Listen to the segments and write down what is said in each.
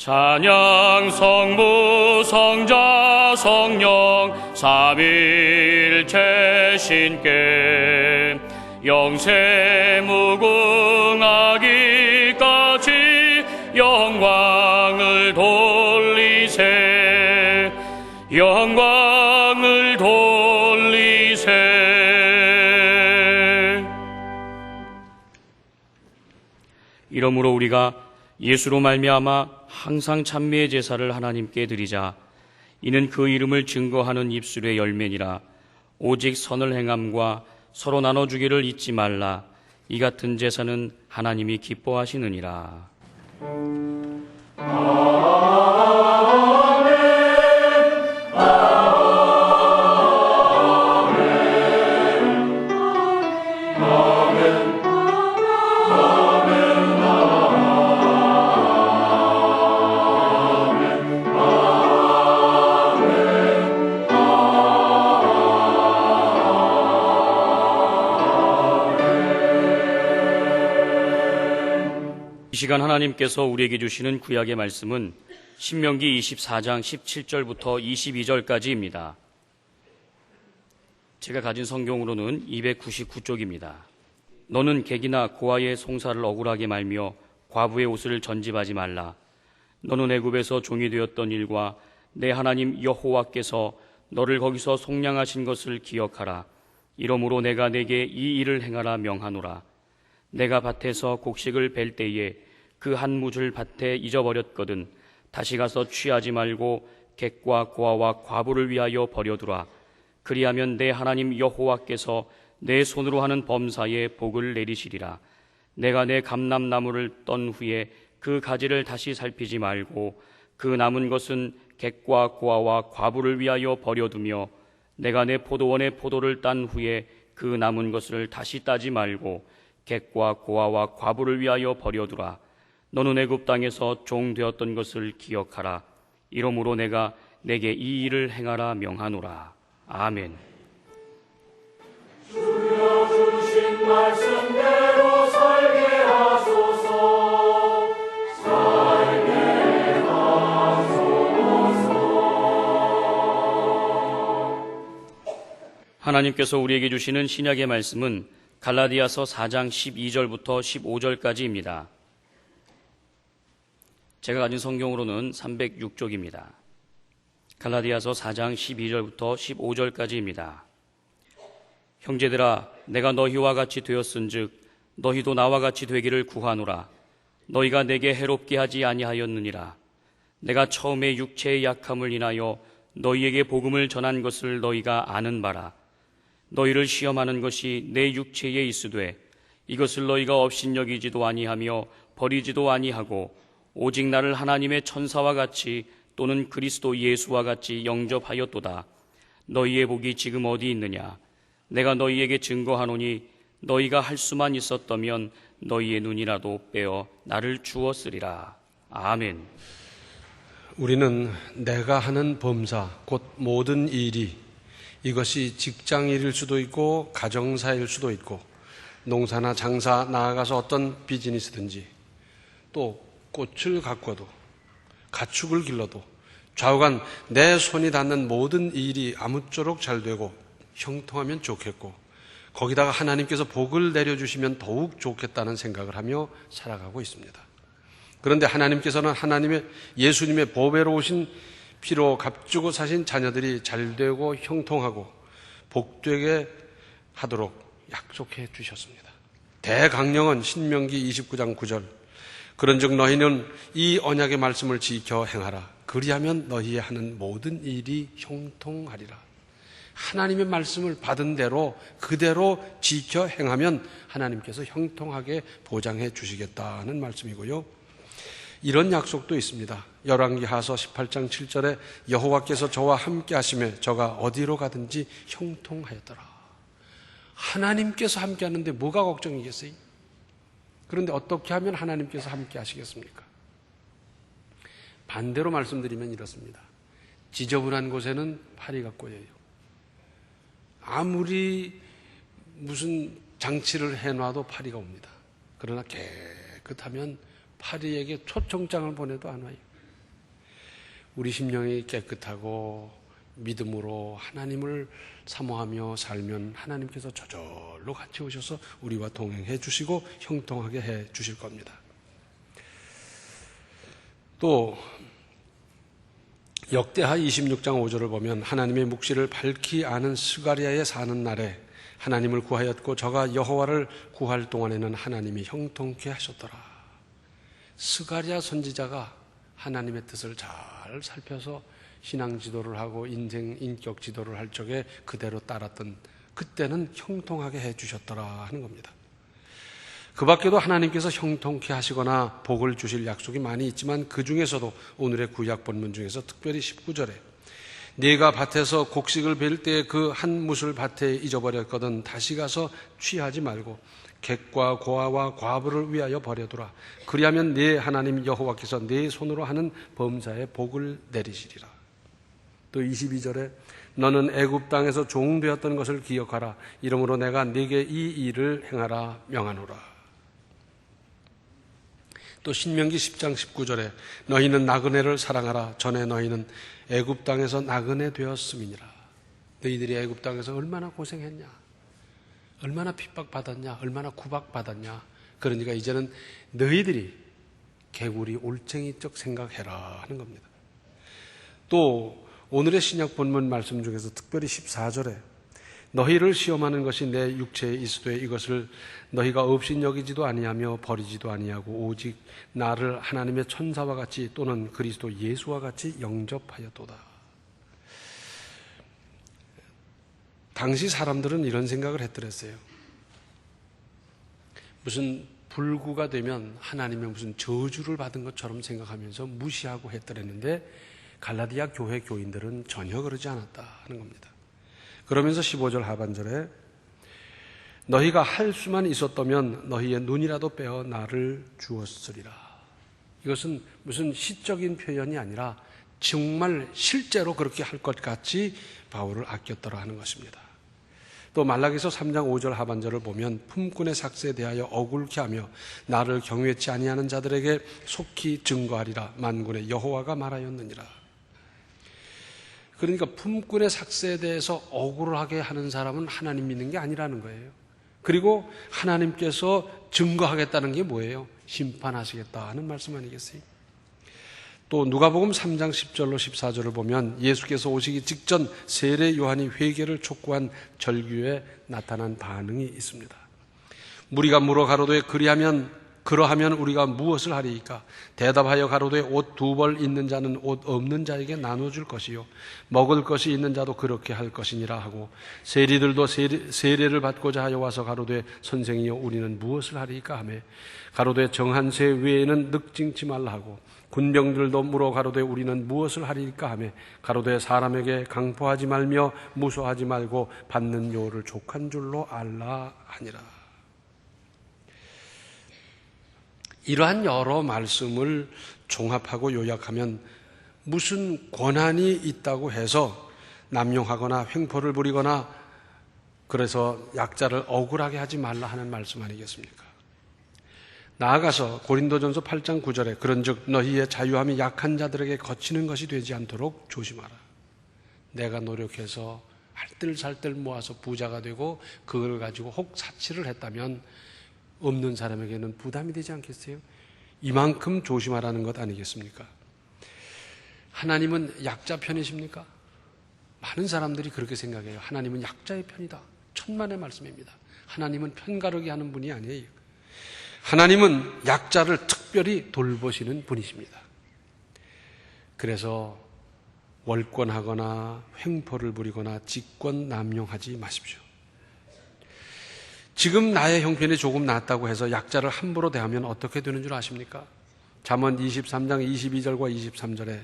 찬양 성부 성자 성령 삼위일체 신께 영세 무궁하기까지 영광을 돌리세 영광을 돌리세. 이러므로 우리가 예수로 말미암아 항상 찬미의 제사를 하나님께 드리자. 이는 그 이름을 증거하는 입술의 열매니라. 오직 선을 행함과 서로 나눠주기를 잊지 말라. 이 같은 제사는 하나님이 기뻐하시느니라. 이 시간 하나님께서 우리에게 주시는 구약의 말씀은 신명기 24장 17절부터 22절까지입니다. 제가 가진 성경으로는 299쪽입니다. 너는 객이나 고아의 송사를 억울하게 말며 과부의 옷을 전집하지 말라. 너는 애굽에서 종이 되었던 일과 내 하나님 여호와께서 너를 거기서 속량하신 것을 기억하라. 이러므로 내가 내게 이 일을 행하라 명하노라. 내가 밭에서 곡식을 벨 때에 그 한 무줄 밭에 잊어버렸거든 다시 가서 취하지 말고 객과 고아와 과부를 위하여 버려두라. 그리하면 내 하나님 여호와께서 내 손으로 하는 범사에 복을 내리시리라. 내가 내 감람나무를 떤 후에 그 가지를 다시 살피지 말고 그 남은 것은 객과 고아와 과부를 위하여 버려두며 내가 내 포도원의 포도를 딴 후에 그 남은 것을 다시 따지 말고 객과 고아와 과부를 위하여 버려두라. 너는 애굽 땅에서 종 되었던 것을 기억하라. 이러므로 내가 내게 이 일을 행하라 명하노라. 아멘. 주여 주신 말씀대로 살게 하소서. 살게 하소서. 하나님께서 우리에게 주시는 신약의 말씀은 갈라디아서 4장 12절부터 15절까지입니다. 제가 가진 성경으로는 306쪽입니다. 갈라디아서 4장 12절부터 15절까지입니다. 형제들아, 내가 너희와 같이 되었은즉 너희도 나와 같이 되기를 구하노라. 너희가 내게 해롭게 하지 아니하였느니라. 내가 처음에 육체의 약함을 인하여 너희에게 복음을 전한 것을 너희가 아는 바라. 너희를 시험하는 것이 내 육체에 있으되 이것을 너희가 업신여기지도 아니하며 버리지도 아니하고 오직 나를 하나님의 천사와 같이 또는 그리스도 예수와 같이 영접하였도다. 너희의 복이 지금 어디 있느냐? 내가 너희에게 증거하노니 너희가 할 수만 있었다면 너희의 눈이라도 빼어 나를 주었으리라. 아멘. 우리는 내가 하는 범사, 곧 모든 일이 이것이 직장일일 수도 있고 가정사일 수도 있고 농사나 장사 나아가서 어떤 비즈니스든지 또 꽃을 가꿔도 가축을 길러도 좌우간 내 손이 닿는 모든 일이 아무쪼록 잘 되고 형통하면 좋겠고 거기다가 하나님께서 복을 내려주시면 더욱 좋겠다는 생각을 하며 살아가고 있습니다. 그런데 하나님께서는 예수님의 보배로 오신 피로 값주고 사신 자녀들이 잘되고 형통하고 복되게 하도록 약속해 주셨습니다. 대강령은 신명기 29장 9절 그런즉 너희는 이 언약의 말씀을 지켜 행하라. 그리하면 너희의 하는 모든 일이 형통하리라. 하나님의 말씀을 받은 대로 그대로 지켜 행하면 하나님께서 형통하게 보장해 주시겠다는 말씀이고요. 이런 약속도 있습니다. 열왕기하서 18장 7절에 여호와께서 저와 함께 하시매 저가 어디로 가든지 형통하였더라. 하나님께서 함께 하는데 뭐가 걱정이겠어요? 그런데 어떻게 하면 하나님께서 함께 하시겠습니까? 반대로 말씀드리면 이렇습니다. 지저분한 곳에는 파리가 꼬여요. 아무리 무슨 장치를 해놔도 파리가 옵니다. 그러나 깨끗하면 파리에게 초청장을 보내도 안 와요. 우리 심령이 깨끗하고 믿음으로 하나님을 사모하며 살면 하나님께서 저절로 같이 오셔서 우리와 동행해 주시고 형통하게 해 주실 겁니다. 또 역대하 26장 5절을 보면 하나님의 묵시를 밝히 아는 스가랴에 사는 날에 하나님을 구하였고 저가 여호와를 구할 동안에는 하나님이 형통케 하셨더라. 스가랴 선지자가 하나님의 뜻을 잘 살펴서 신앙 지도를 하고 인생 인격 지도를 할 적에 그대로 따랐던 그때는 형통하게 해 주셨더라 하는 겁니다. 그 밖에도 하나님께서 형통케 하시거나 복을 주실 약속이 많이 있지만 그 중에서도 오늘의 구약 본문 중에서 특별히 19절에 네가 밭에서 곡식을 벨 때 그 한 뭇을 밭에 잊어버렸거든 다시 가서 취하지 말고 객과 고아와 과부를 위하여 버려두라. 그리하면 네 하나님 여호와께서 네 손으로 하는 범사에 복을 내리시리라. 또 22절에 너는 애굽 땅에서 종되었던 것을 기억하라. 이러므로 내가 네게 이 일을 행하라 명하노라. 또 신명기 10장 19절에 너희는 나그네를 사랑하라. 전에 너희는 애굽 땅에서 나그네 되었음이니라. 너희들이 애굽 땅에서 얼마나 고생했냐, 얼마나 핍박받았냐, 얼마나 구박받았냐. 그러니까 이제는 너희들이 개구리 올챙이적 생각해라 하는 겁니다. 또 오늘의 신약 본문 말씀 중에서 특별히 14절에 너희를 시험하는 것이 내 육체에 있으되 이것을 너희가 업신여기지도 아니하며 버리지도 아니하고 오직 나를 하나님의 천사와 같이 또는 그리스도 예수와 같이 영접하였도다. 당시 사람들은 이런 생각을 했더랬어요. 무슨 불구가 되면 하나님의 무슨 저주를 받은 것처럼 생각하면서 무시하고 했더랬는데 갈라디아 교회 교인들은 전혀 그러지 않았다 하는 겁니다. 그러면서 15절 하반절에 너희가 할 수만 있었다면 너희의 눈이라도 빼어 나를 주었으리라. 이것은 무슨 시적인 표현이 아니라 정말 실제로 그렇게 할 것 같이 바울을 아꼈더라 하는 것입니다. 또 말라기서 3장 5절 하반절을 보면 품꾼의 삭세에 대하여 억울케 하며 나를 경외치 아니하는 자들에게 속히 증거하리라. 만군의 여호와가 말하였느니라. 그러니까 품꾼의 삭세에 대해서 억울하게 하는 사람은 하나님 믿는 게 아니라는 거예요. 그리고 하나님께서 증거하겠다는 게 뭐예요? 심판하시겠다 하는 말씀 아니겠어요? 또 누가복음 3장 10절로 14절을 보면 예수께서 오시기 직전 세례 요한이 회개를 촉구한 절규에 나타난 반응이 있습니다. 무리가 물어 가로되 그러하면 우리가 무엇을 하리이까? 대답하여 가로되 옷 2벌 있는 자는 옷 없는 자에게 나눠줄 것이요 먹을 것이 있는 자도 그렇게 할 것이니라 하고 세리들도 세례를 받고자 하여 와서 가로되 선생이여 우리는 무엇을 하리이까 하매 가로되 정한 새 외에는 늑징치 말라 하고 군병들도 물어 가로되 우리는 무엇을 하리이까 하매 가로되 사람에게 강포하지 말며 무소하지 말고 받는 요를 족한 줄로 알라 하니라. 이러한 여러 말씀을 종합하고 요약하면 무슨 권한이 있다고 해서 남용하거나 횡포를 부리거나 그래서 약자를 억울하게 하지 말라 하는 말씀 아니겠습니까? 나아가서 고린도전서 8장 9절에 그런즉 너희의 자유함이 약한 자들에게 거치는 것이 되지 않도록 조심하라. 내가 노력해서 할뜰살뜰 모아서 부자가 되고 그걸 가지고 혹 사치를 했다면 없는 사람에게는 부담이 되지 않겠어요? 이만큼 조심하라는 것 아니겠습니까? 하나님은 약자 편이십니까? 많은 사람들이 그렇게 생각해요. 하나님은 약자의 편이다. 천만의 말씀입니다. 하나님은 편가르기 하는 분이 아니에요. 하나님은 약자를 특별히 돌보시는 분이십니다. 그래서 월권하거나 횡포를 부리거나 직권 남용하지 마십시오. 지금 나의 형편이 조금 낫다고 해서 약자를 함부로 대하면 어떻게 되는 줄 아십니까? 잠언 23장 22절과 23절에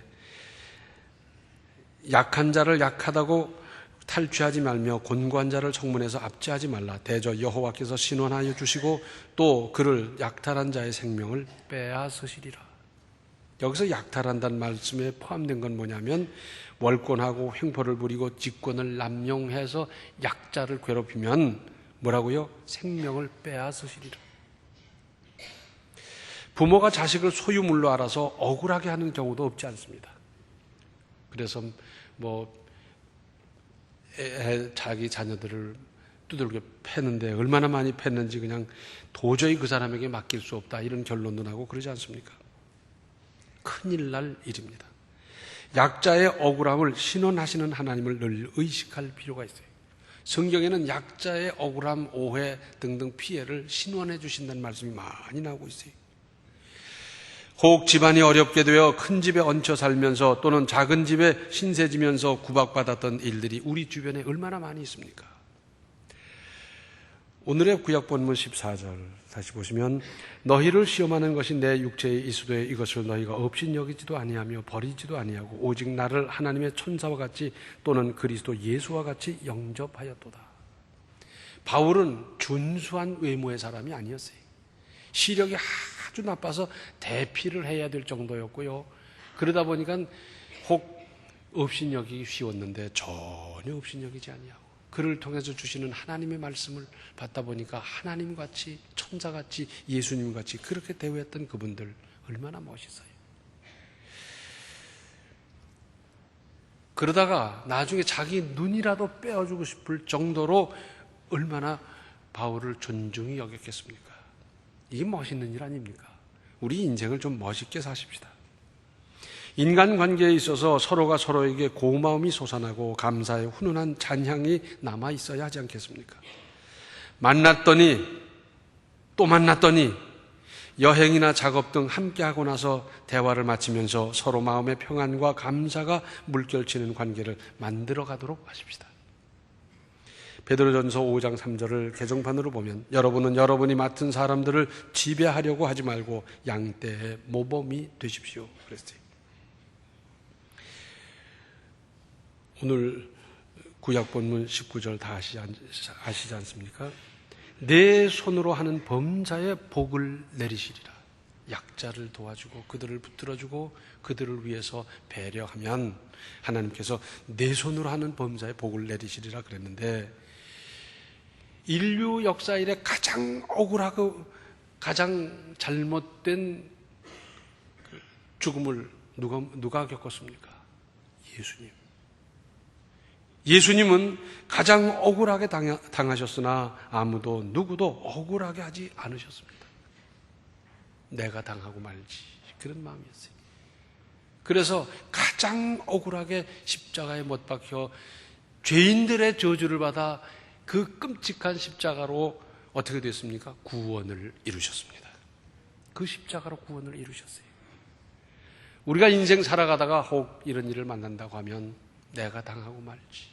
약한 자를 약하다고 탈취하지 말며 곤고한 자를 청문해서 압제하지 말라. 대저 여호와께서 신원하여 주시고 또 그를 약탈한 자의 생명을 빼앗으시리라. 여기서 약탈한다는 말씀에 포함된 건 뭐냐면 월권하고 횡포를 부리고 직권을 남용해서 약자를 괴롭히면 뭐라고요? 생명을 빼앗으시리라. 부모가 자식을 소유물로 알아서 억울하게 하는 경우도 없지 않습니다. 그래서 자기 자녀들을 두들겨 패는데 얼마나 많이 팼는지 그냥 도저히 그 사람에게 맡길 수 없다 이런 결론도 나고 그러지 않습니까? 큰일 날 일입니다. 약자의 억울함을 신원하시는 하나님을 늘 의식할 필요가 있어요. 성경에는 약자의 억울함, 오해 등등 피해를 신원해 주신다는 말씀이 많이 나오고 있어요. 혹 집안이 어렵게 되어 큰 집에 얹혀 살면서 또는 작은 집에 신세지면서 구박받았던 일들이 우리 주변에 얼마나 많이 있습니까? 오늘의 구약 본문 14절 다시 보시면 너희를 시험하는 것이 내 육체의 이수도에 이것을 너희가 업신여기지도 아니하며 버리지도 아니하고 오직 나를 하나님의 천사와 같이 또는 그리스도 예수와 같이 영접하였도다. 바울은 준수한 외모의 사람이 아니었어요. 시력이 아주 나빠서 대피를 해야 될 정도였고요. 그러다 보니까 혹 업신여기기 쉬웠는데 전혀 업신여기지 아니하고 그를 통해서 주시는 하나님의 말씀을 받다 보니까 하나님같이 천사같이 예수님같이 그렇게 대우했던 그분들 얼마나 멋있어요. 그러다가 나중에 자기 눈이라도 빼어주고 싶을 정도로 얼마나 바울을 존중히 여겼겠습니까? 이게 멋있는 일 아닙니까? 우리 인생을 좀 멋있게 사십시다. 인간관계에 있어서 서로가 서로에게 고마움이 솟아나고 감사의 훈훈한 잔향이 남아 있어야 하지 않겠습니까? 만났더니 또 만났더니 여행이나 작업 등 함께하고 나서 대화를 마치면서 서로 마음의 평안과 감사가 물결치는 관계를 만들어 가도록 하십시다. 베드로전서 5장 3절을 개정판으로 보면 여러분은 여러분이 맡은 사람들을 지배하려고 하지 말고 양떼의 모범이 되십시오 그랬어요. 오늘 구약 본문 19절 다 아시지 않습니까? 내 손으로 하는 범자의 복을 내리시리라. 약자를 도와주고 그들을 붙들어주고 그들을 위해서 배려하면 하나님께서 내 손으로 하는 범자의 복을 내리시리라 그랬는데 인류 역사 이래 가장 억울하고 가장 잘못된 죽음을 누가 겪었습니까? 예수님. 예수님은 가장 억울하게 당하셨으나 아무도 누구도 억울하게 하지 않으셨습니다. 내가 당하고 말지 그런 마음이었어요. 그래서 가장 억울하게 십자가에 못 박혀 죄인들의 저주를 받아 그 끔찍한 십자가로 어떻게 됐습니까? 구원을 이루셨습니다. 그 십자가로 구원을 이루셨어요. 우리가 인생 살아가다가 혹 이런 일을 만난다고 하면 내가 당하고 말지.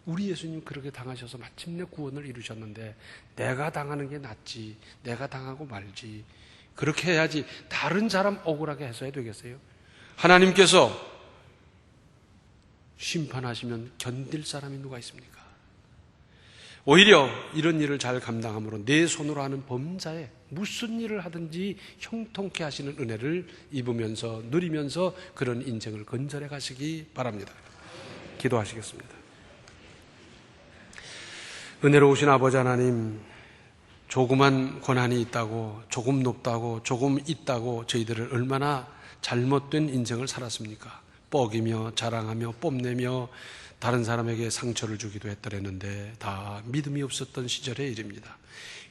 우리 예수님 그렇게 당하셔서 마침내 구원을 이루셨는데 내가 당하는 게 낫지, 내가 당하고 말지. 그렇게 해야지 다른 사람 억울하게 해서야 되겠어요? 하나님께서 심판하시면 견딜 사람이 누가 있습니까? 오히려 이런 일을 잘 감당함으로 내 손으로 하는 범자에 무슨 일을 하든지 형통케 하시는 은혜를 입으면서 누리면서 그런 인생을 건설해 가시기 바랍니다. 기도하시겠습니다. 은혜로우신 아버지 하나님, 조그만 권한이 있다고, 조금 높다고, 조금 있다고 저희들을 얼마나 잘못된 인생을 살았습니까? 뻐기며 자랑하며 뽐내며 다른 사람에게 상처를 주기도 했더랬는데 다 믿음이 없었던 시절의 일입니다.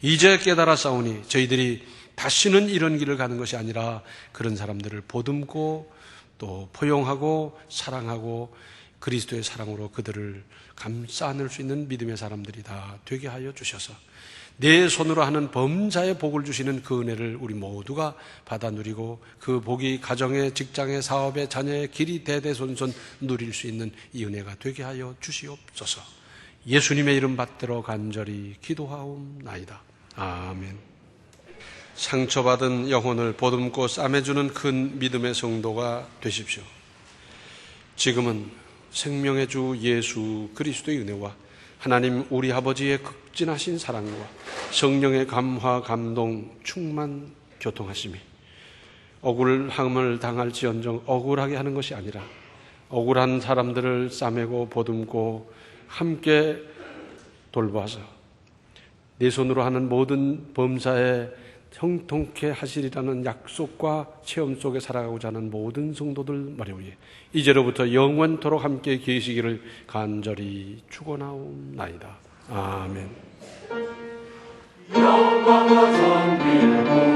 이제 깨달았사오니 저희들이 다시는 이런 길을 가는 것이 아니라 그런 사람들을 보듬고 또 포용하고 사랑하고 그리스도의 사랑으로 그들을 감싸 안을 수 있는 믿음의 사람들이 다 되게 하여 주셔서 내 손으로 하는 범자의 복을 주시는 그 은혜를 우리 모두가 받아 누리고 그 복이 가정의 직장의 사업의 자녀의 길이 대대손손 누릴 수 있는 이 은혜가 되게 하여 주시옵소서. 예수님의 이름 받들어 간절히 기도하옵나이다. 아멘. 상처받은 영혼을 보듬고 싸매주는 큰 믿음의 성도가 되십시오. 지금은 생명의 주 예수 그리스도의 은혜와 하나님 우리 아버지의 극진하신 사랑과 성령의 감화 감동 충만 교통하심이 억울함을 당할지언정 억울하게 하는 것이 아니라 억울한 사람들을 싸매고 보듬고 함께 돌봐서 내 손으로 하는 모든 범사에 형통케 하시리라는 약속과 체험 속에 살아가고자 하는 모든 성도들 말이오니 이제로부터 영원토록 함께 계시기를 간절히 축원하옵나이다. 아멘. 영광과 존귀를